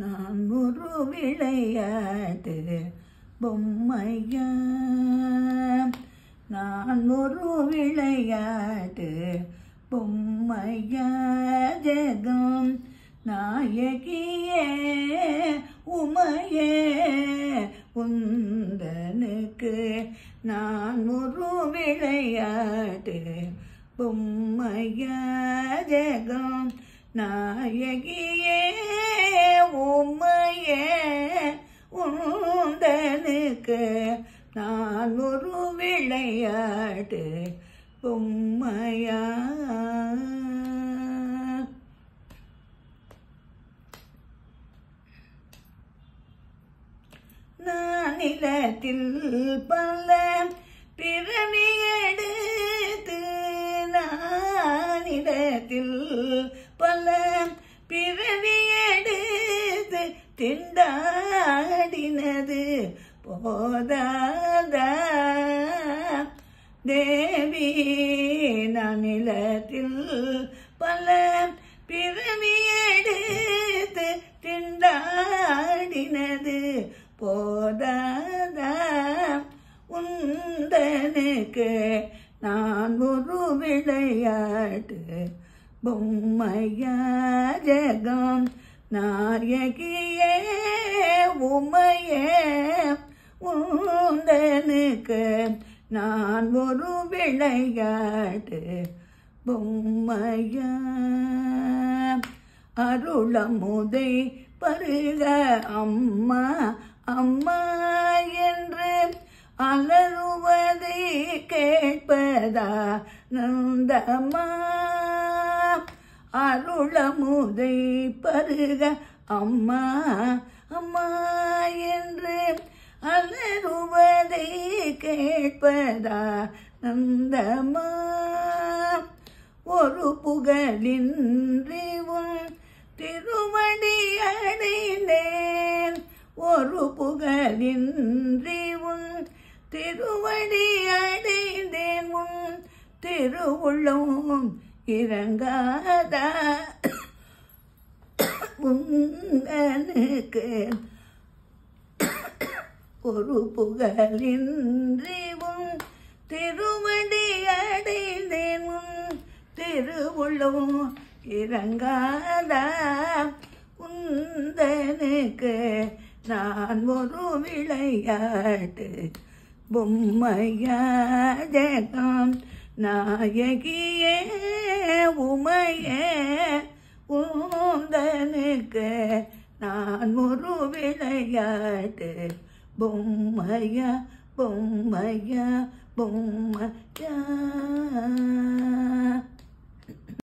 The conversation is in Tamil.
நான் ஒரு விளையாட்டு பொம்மையா, நான் ஒரு விளையாட்டு பொம்மையா, ஜெகம் நாயகியே உமையே உந்தனுக்கு நான் ஒரு விளையாட்டு பொம்மையா, ஜெகம் நாயகியே உமையே உந்தனுக்கு நான் ஒரு விளையாட்டு பொம்மையா. நான் நிலத்தில் பல பிறவி எடுத்து, நான் நிலத்தில் பல பிறவி எடுத்து திண்டாடினது போதாதா தேவி, நான் நிலத்தில் பல பிறவி எடுத்து திண்டாடினது போதாதா உந்தனுக்கு நான் ஒரு விளையாட்டு பொம்மையா, ஜெகம் நாயகியே உமையே உந்தனுக்கு நான் ஒரு விளையாட்டு பொம்மையா. அருளமுதை பருக அம்மா அம்மா என்று அலறுவதை கேட்பதா நந்தம்மா, அருளமுதை பருக அம்மா அம்மா என்று அலறுவதை கேட்பதா நந்தம்மா, ஒரு புகழின்றி உன் திருவடி அடைந்தேன், ஒரு புகழின்றி உன் திருவடி அடைந்தேன், உன் திருவுள்ளம் இறங்காதா உங்கனுக்கு ஒரு புகழின்றி உன் திருவடி அடைந்தேன், உன் திருவுள்ளம் இறங்காதா உந்தனுக்கு நான் ஒரு விளையாட்டு பொம்மையா, ஜெகம் நாயகியே உமையே உந்தனுக்கு நான் ஒரு விளையாட்டு பொம்மையா பொம்மையா பொம்மையா.